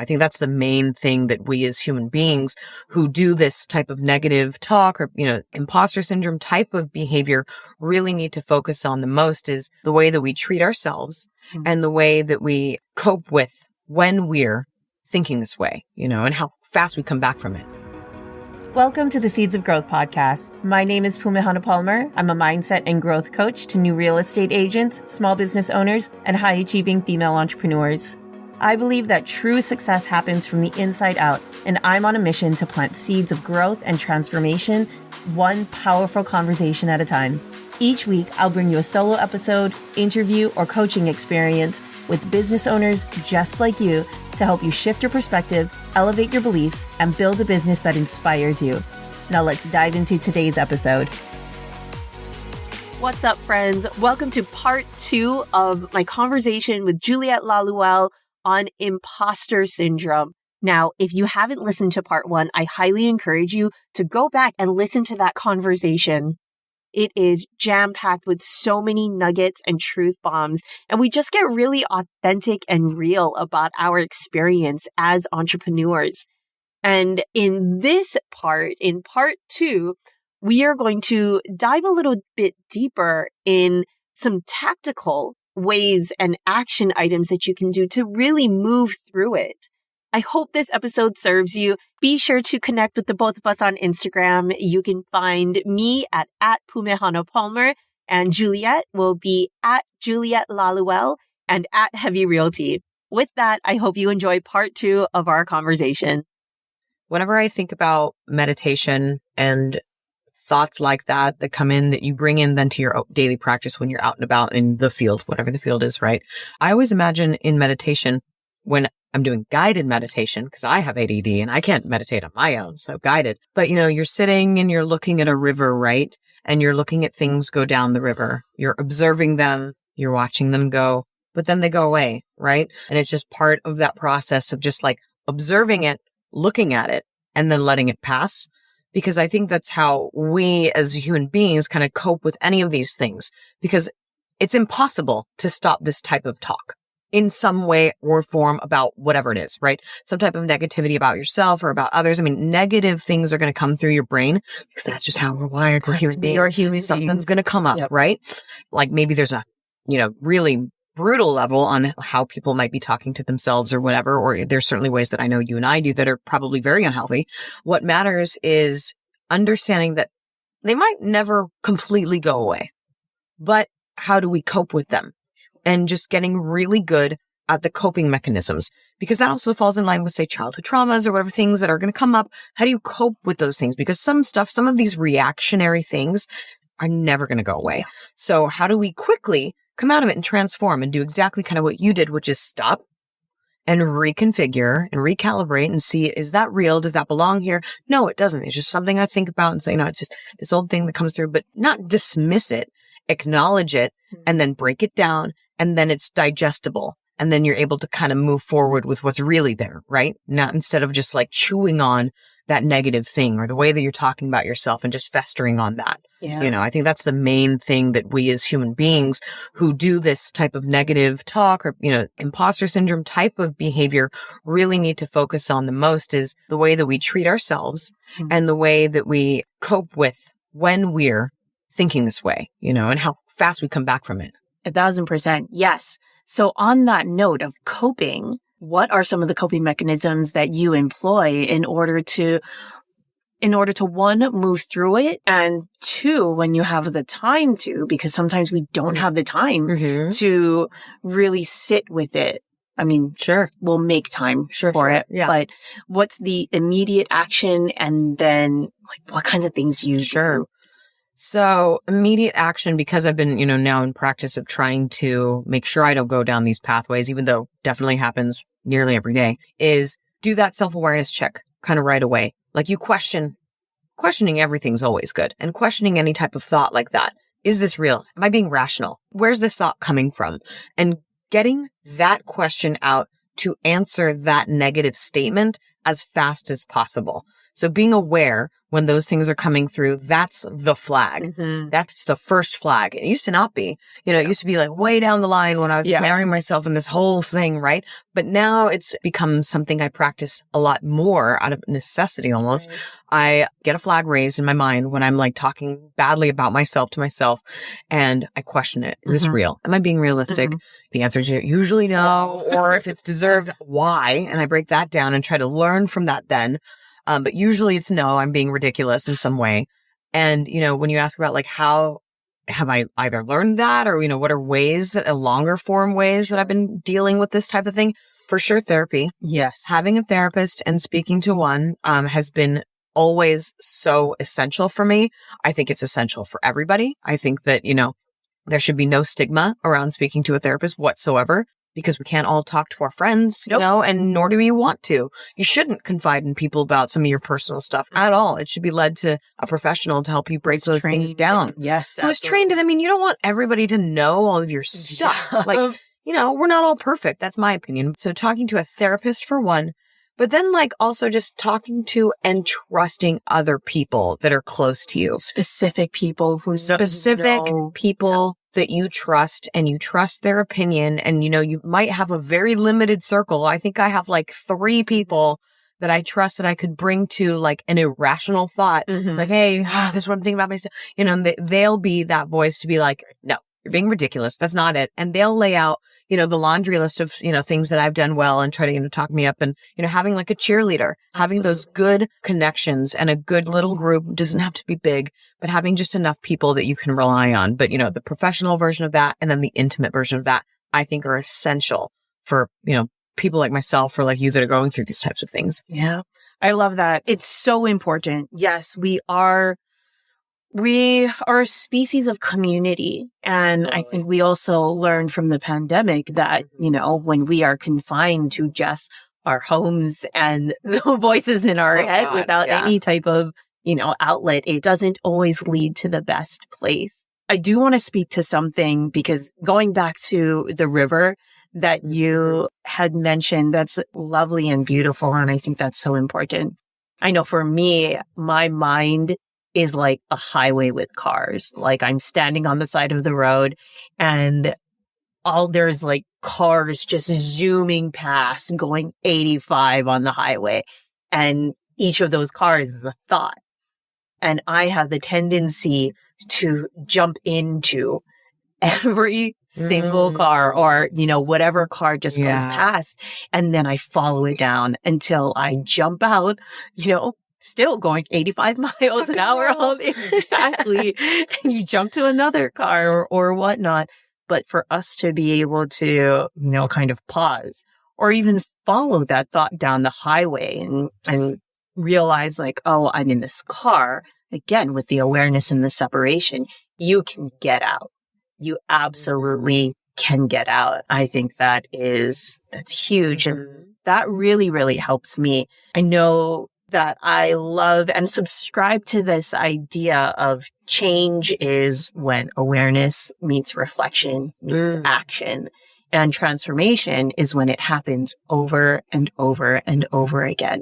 I think that's the main thing that we as human beings who do this type of negative talk or, imposter syndrome type of behavior really need to focus on the most is the way that we treat ourselves and the way that we cope with when we're thinking this way, and how fast we come back from it. Welcome to the Seeds of Growth podcast. My name is Pumehana Palmer. I'm a mindset and growth coach to new real estate agents, small business owners, and high-achieving female entrepreneurs. I believe that true success happens from the inside out, and I'm on a mission to plant seeds of growth and transformation, one powerful conversation at a time. Each week, I'll bring you a solo episode, interview, or coaching experience with business owners just like you to help you shift your perspective, elevate your beliefs, and build a business that inspires you. Now let's dive into today's episode. What's up, friends? Welcome to part 2 of my conversation with Juliet Lalouel on imposter syndrome. Now, if you haven't listened to part 1, I highly encourage you to go back and listen to that conversation. It is jam-packed with so many nuggets and truth bombs, and we just get really authentic and real about our experience as entrepreneurs. And in this part, in part 2, we are going to dive a little bit deeper in some tactical ways and action items that you can do to really move through it. I hope this episode serves you. Be sure to connect with the both of us on Instagram. You can find me at Pumehana Palmer, and Juliet will be at Juliet Lalouel and at Heavy Realty. With that, I hope you enjoy part 2 of our conversation. Whenever I think about meditation and thoughts like that come in, that you bring in then to your daily practice when you're out and about in the field, whatever the field is, right? I always imagine in meditation, when I'm doing guided meditation, because I have ADD and I can't meditate on my own, so guided. But you're sitting and you're looking at a river, right? And you're looking at things go down the river. You're observing them, you're watching them go, but then they go away, right? And it's just part of that process of just like observing it, looking at it, and then letting it pass. Because I think that's how we as human beings kind of cope with any of these things, because it's impossible to stop this type of talk in some way or form about whatever it is, right? Some type of negativity about yourself or about others. I mean, negative things are going to come through your brain because that's just how we're wired. We're human beings. You're human Something's beings. going to come up, right? Like maybe there's a, really brutal level on how people might be talking to themselves or whatever, or there's certainly ways that I know you and I do that are probably very unhealthy. What matters is understanding that they might never completely go away, but how do we cope with them? And just getting really good at the coping mechanisms, because that also falls in line with, say, childhood traumas or whatever things that are going to come up. How do you cope with those things? Because some of these reactionary things are never going to go away. So how do we quickly come out of it and transform and do exactly kind of what you did, which is stop and reconfigure and recalibrate and see, is that real? Does that belong here? No, it doesn't. It's just something I think about and say, it's just this old thing that comes through, but not dismiss it, acknowledge it, and then break it down. And then it's digestible. And then you're able to kind of move forward with what's really there, right? Not instead of just like chewing on that negative thing or the way that you're talking about yourself and just festering on that. Yeah. I think that's the main thing that we as human beings who do this type of negative talk or, imposter syndrome type of behavior really need to focus on the most is the way that we treat ourselves and the way that we cope with when we're thinking this way, and how fast we come back from it. 1,000%. Yes. So on that note of coping, what are some of the coping mechanisms that you employ in order to, one, move through it, and two, when you have the time to, because sometimes we don't have the time to really sit with it. I mean, sure, we'll make time for it, but what's the immediate action, and then like what kinds of things you do? So immediate action, because I've been, now in practice of trying to make sure I don't go down these pathways, even though definitely happens nearly every day, is do that self-awareness check kind of right away. Like questioning everything's always good, and questioning any type of thought like that. Is this real? Am I being rational? Where's this thought coming from? And getting that question out to answer that negative statement as fast as possible. So being aware when those things are coming through, that's the flag. Mm-hmm. That's the first flag. It used to not be, it used to be like way down the line when I was preparing myself in this whole thing, right? But now it's become something I practice a lot more out of necessity almost. Right. I get a flag raised in my mind when I'm like talking badly about myself to myself and I question it. Is this real? Am I being realistic? The answer is usually no. Or if it's deserved, why? And I break that down and try to learn from that then. But usually it's no, I'm being ridiculous in some way. And, when you ask about like, how have I either learned that or, what are ways that longer form ways that I've been dealing with this type of thing? For sure, therapy. Yes. Having a therapist and speaking to one, has been always so essential for me. I think it's essential for everybody. I think that, there should be no stigma around speaking to a therapist whatsoever. Because we can't all talk to our friends, and nor do we want to. You shouldn't confide in people about some of your personal stuff at all. It should be led to a professional to help you break those things down. Yes. Who's trained in, you don't want everybody to know all of your stuff. Yeah. Like, we're not all perfect. That's my opinion. So talking to a therapist for one, but then like also just talking to and trusting other people that are close to you. Specific people people that you trust and you trust their opinion. And, you might have a very limited circle. I think I have like 3 people that I trust that I could bring to like an irrational thought. Like, hey, this is what I'm thinking about myself. They'll be that voice to be like, no, you're being ridiculous. That's not it. And they'll lay out, the laundry list of, things that I've done well and try to, talk me up and, having like a cheerleader, having those good connections and a good little group doesn't have to be big, but having just enough people that you can rely on. But, the professional version of that and then the intimate version of that, I think are essential for, people like myself or like you that are going through these types of things. Yeah. I love that. It's so important. Yes, we are a species of community. And I think we also learned from the pandemic that, when we are confined to just our homes and the voices in our head without any type of, outlet, it doesn't always lead to the best place. I do want to speak to something because going back to the river that you had mentioned, that's lovely and beautiful. And I think that's so important. I know for me, my mind is like a highway with cars. Like I'm standing on the side of the road and there's like cars just zooming past going 85 on the highway. And each of those cars is a thought. And I have the tendency to jump into every single car or, whatever car just goes past. And then I follow it down until I jump out, still going 85 miles an hour home. Exactly. And you jump to another car or whatnot. But for us to be able to, kind of pause or even follow that thought down the highway and realize like, oh, I'm in this car. Again, with the awareness and the separation, you can get out. You absolutely can get out. I think that's huge. And that really, really helps me. I know that I love and subscribe to this idea of change is when awareness meets reflection, meets action. And transformation is when it happens over and over and over again.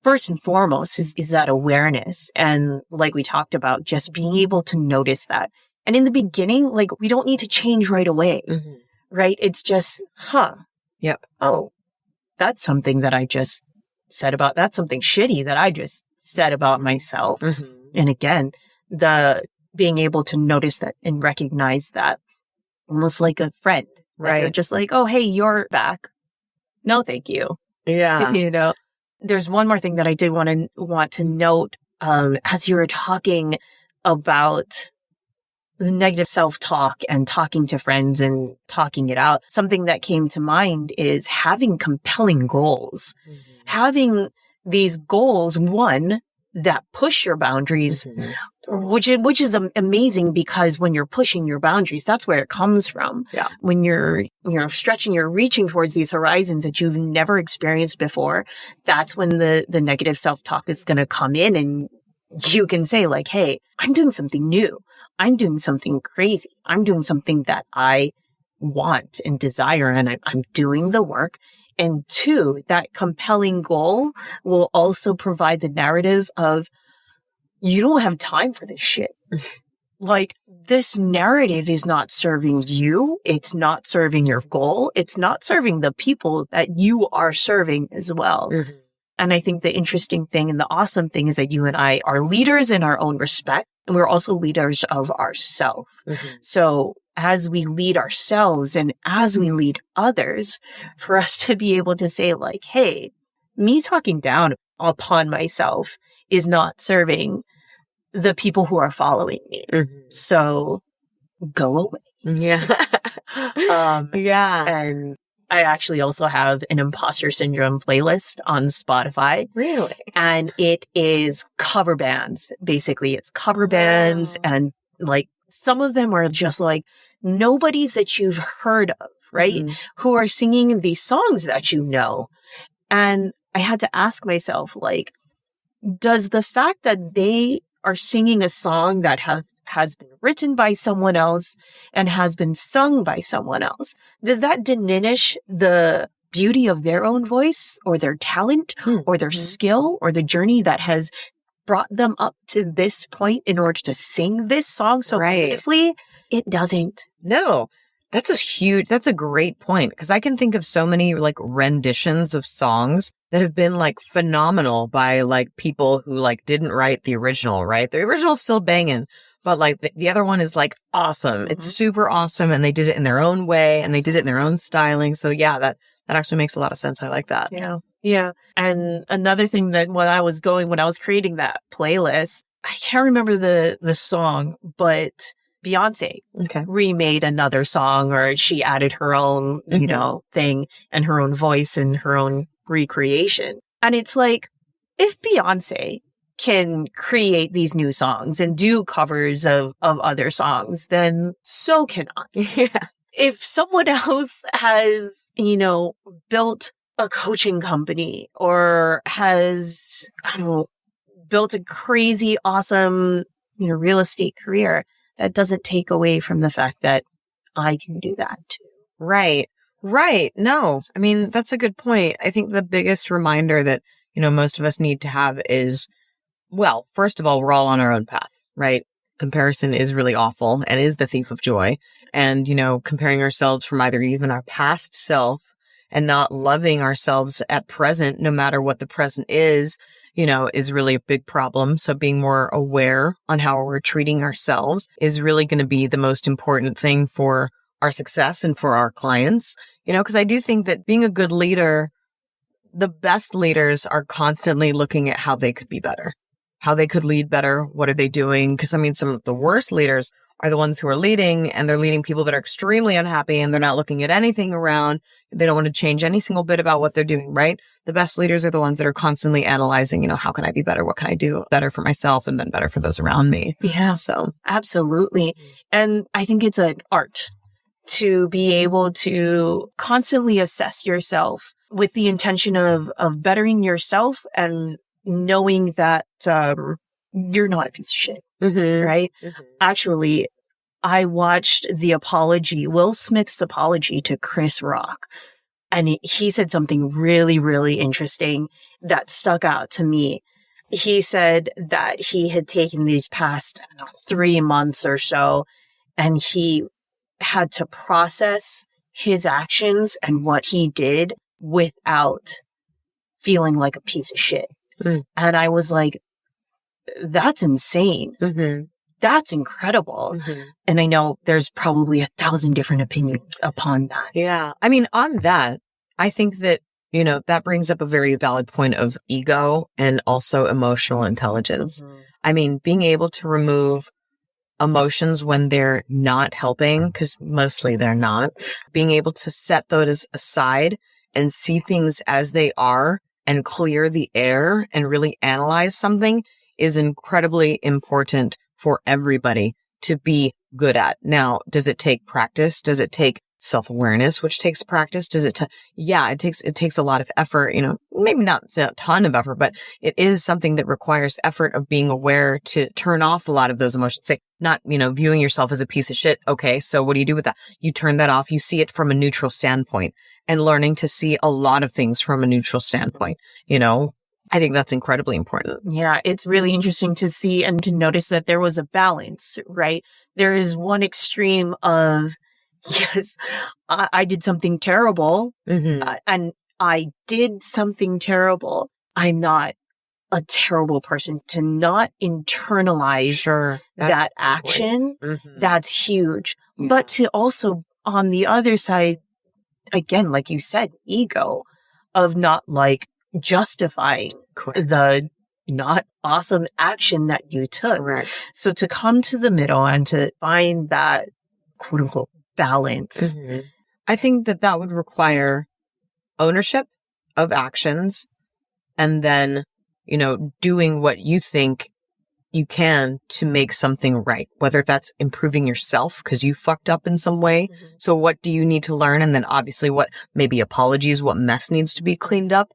First and foremost is that awareness. And like we talked about, just being able to notice that. And in the beginning, like we don't need to change right away, right? It's just, yep. Oh, that's something that I just said about, that's something shitty that I just said about myself. And again, the being able to notice that and recognize that almost like a friend, right? You're just like, oh, hey, you're back. No, thank you. Yeah. There's one more thing that I did want to note, as you were talking about the negative self-talk and talking to friends and talking it out. Something that came to mind is having compelling goals. Having these goals, one, that push your boundaries, which is amazing because when you're pushing your boundaries, that's where it comes from. Yeah. When you're stretching, you're reaching towards these horizons that you've never experienced before. That's when the negative self-talk is going to come in and you can say like, hey, I'm doing something new. I'm doing something crazy. I'm doing something that I want and desire and I'm doing the work. And two, that compelling goal will also provide the narrative of, you don't have time for this shit. Like, this narrative is not serving you. It's not serving your goal. It's not serving the people that you are serving as well. Mm-hmm. And I think the interesting thing and the awesome thing is that you and I are leaders in our own respect, and we're also leaders of ourselves. Mm-hmm. So as we lead ourselves and as we lead others, for us to be able to say like, hey, me talking down upon myself is not serving the people who are following me. Mm-hmm. So go away. Yeah. Yeah. And I actually also have an Imposter Syndrome playlist on Spotify. Really? And it is cover bands. Basically, it's cover bands. And like some of them are just like nobodies that you've heard of, right? Mm-hmm. Who are singing these songs that you know. And I had to ask myself, like, does the fact that they are singing a song that has been written by someone else and has been sung by someone else, does that diminish the beauty of their own voice or their talent or their skill or the journey that has brought them up to this point in order to sing this song so beautifully? It doesn't. No. That's a great point, because I can think of so many like renditions of songs that have been like phenomenal by like people who like didn't write the original, right? The original's still banging, but like the other one is like awesome. Mm-hmm. It's super awesome. And they did it in their own way and they did it in their own styling. So yeah, that actually makes a lot of sense. I like that. Yeah. Yeah. And another thing that when I was creating that playlist, I can't remember the song, but Beyonce remade another song, or she added her own, you know, thing and her own voice and her own recreation. And it's like, if Beyonce can create these new songs and do covers of other songs, then so can I. Yeah. If someone else has, you know, built a coaching company or has, I don't know, built a crazy, awesome, you know, real estate career, that doesn't take away from the fact that I can do that too. Right. Right. No, I mean, that's a good point. I think the biggest reminder that, you know, most of us need to have is, well, first of all, we're all on our own path, right? Comparison is really awful and is the thief of joy. And, you know, comparing ourselves from either even our past self and not loving ourselves at present, no matter what the present is, you know, is really a big problem. So being more aware on how we're treating ourselves is really going to be the most important thing for our success and for our clients, you know, because I do think that being a good leader, the best leaders are constantly looking at how they could be better, how they could lead better. What are they doing? Because I mean, some of the worst leaders are the ones who are leading, and they're leading people that are extremely unhappy and they're not looking at anything around. They don't want to change any single bit about what they're doing, right? The best leaders are the ones that are constantly analyzing, you know, how can I be better? What can I do better for myself and then better for those around me? Yeah, so absolutely. And I think it's an art to be able to constantly assess yourself with the intention of bettering yourself and knowing that you're not a piece of shit, right? Mm-hmm. Actually, I watched Will Smith's apology to Chris Rock. And he said something really, really interesting that stuck out to me. He said that he had taken these past 3 months or so, and he had to process his actions and what he did without feeling like a piece of shit. Mm. And I was like, that's insane. Mm-hmm. That's incredible. Mm-hmm. And I know there's probably 1,000 different opinions upon that. Yeah. I mean, on that, I think that, you know, that brings up a very valid point of ego and also emotional intelligence. Mm-hmm. I mean, being able to remove emotions when they're not helping, because mostly they're not, being able to set those aside and see things as they are and clear the air and really analyze something is incredibly important for everybody to be good at. Now, does it take practice? Does it take self-awareness, which takes practice. Yeah, it takes a lot of effort, maybe not a ton of effort, but it is something that requires effort of being aware to turn off a lot of those emotions. Say, not, viewing yourself as a piece of shit. Okay. So what do you do with that? You turn that off. You see it from a neutral standpoint, and learning to see a lot of things from a neutral standpoint, I think that's incredibly important. Yeah, it's really interesting to see and to notice that there was a balance, right? There is one extreme of, yes, I did something terrible, and I did something terrible. I'm not a terrible person. To not internalize that action, that's huge. Yeah. But to also, on the other side, again, like you said, ego of not justifying the not awesome action that you took. Right. So to come to the middle and to find that quote unquote balance. I think that would require ownership of actions, and then, doing what you think you can to make something right, whether that's improving yourself because you fucked up in some way. So what do you need to learn? And then obviously what maybe apologies, what mess needs to be cleaned up.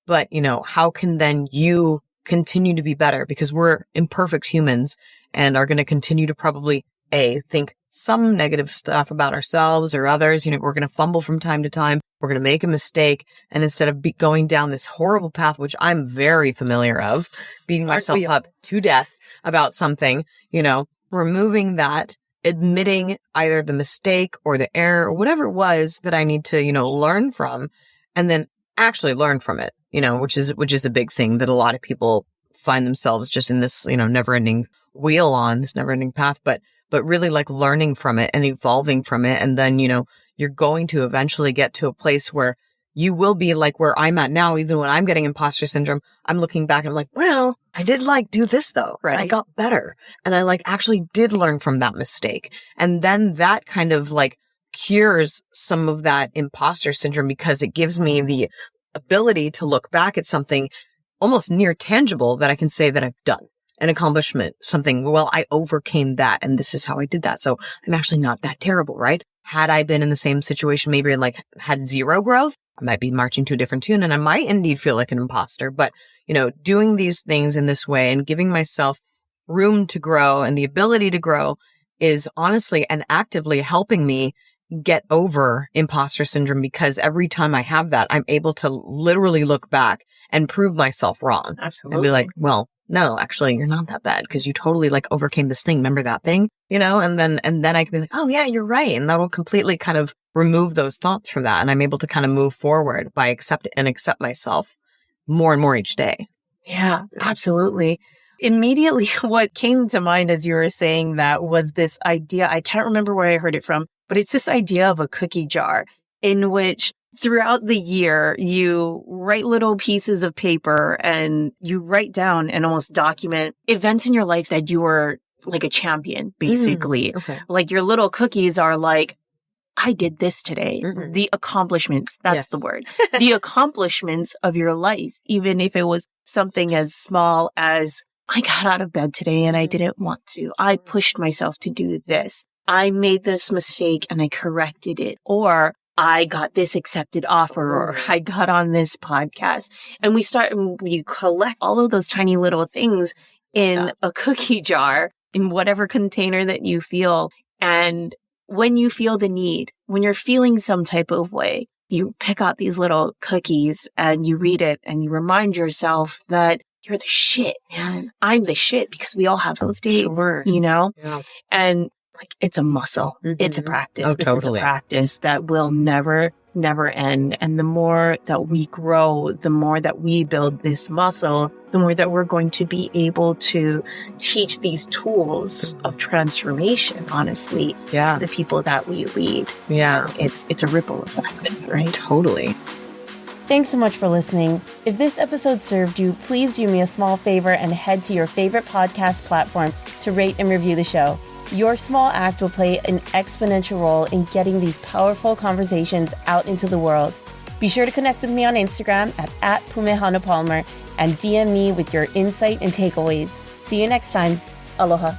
But, how can then you continue to be better? Because we're imperfect humans and are going to continue to probably think some negative stuff about ourselves or others. We're going to fumble from time to time. We're going to make a mistake. And instead of going down this horrible path, which I'm very familiar of, beating myself up to death about something, removing that, admitting either the mistake or the error or whatever it was that I need to, learn from, and then actually learn from it, which is a big thing that a lot of people find themselves just in this, never-ending wheel on this never-ending path, but really learning from it and evolving from it. And then, you're going to eventually get to a place where you will be where I'm at now. Even when I'm getting imposter syndrome, I'm looking back and I'm like, well, I did do this though. Right. I got better. And I actually did learn from that mistake. And then that kind of cures some of that imposter syndrome, because it gives me the ability to look back at something almost near tangible that I can say that I've done. An accomplishment, something, well, I overcame that and this is how I did that. So I'm actually not that terrible, right? Had I been in the same situation, maybe had zero growth, I might be marching to a different tune and I might indeed feel like an imposter. But, doing these things in this way and giving myself room to grow and the ability to grow is honestly and actively helping me get over imposter syndrome, because every time I have that, I'm able to literally look back and prove myself wrong. Absolutely. And be like, well, no, actually, you're not that bad because you totally overcame this thing. Remember that thing, and then I can be like, oh yeah, you're right. And that will completely kind of remove those thoughts from that. And I'm able to kind of move forward by accept myself more and more each day. Yeah, absolutely. Immediately what came to mind as you were saying that was this idea. I can't remember where I heard it from, but it's this idea of a cookie jar in which throughout the year, you write little pieces of paper and you write down and almost document events in your life that you were a champion, basically. Okay. Your little cookies are I did this today. The accomplishments, that's the word. The accomplishments of your life, even if it was something as small as I got out of bed today and I didn't want to. I pushed myself to do this. I made this mistake and I corrected it. Or I got this accepted offer, or I got on this podcast. And we collect all of those tiny little things in a cookie jar, in whatever container that you feel. And when you feel the need, when you're feeling some type of way, you pick out these little cookies and you read it and you remind yourself that you're the shit, man. I'm the shit, because we all have those days, Yeah. And it's a muscle. It's a practice. Oh, this totally. is a practice that will never end. And the more that we grow, the more that we build this muscle, the more that we're going to be able to teach these tools of transformation, honestly, to the people that we lead. Yeah. It's a ripple effect, right? Totally. Thanks so much for listening. If this episode served you, please do me a small favor and head to your favorite podcast platform to rate and review the show. Your small act will play an exponential role in getting these powerful conversations out into the world. Be sure to connect with me on Instagram at @PumeHanaPalmer and DM me with your insight and takeaways. See you next time. Aloha.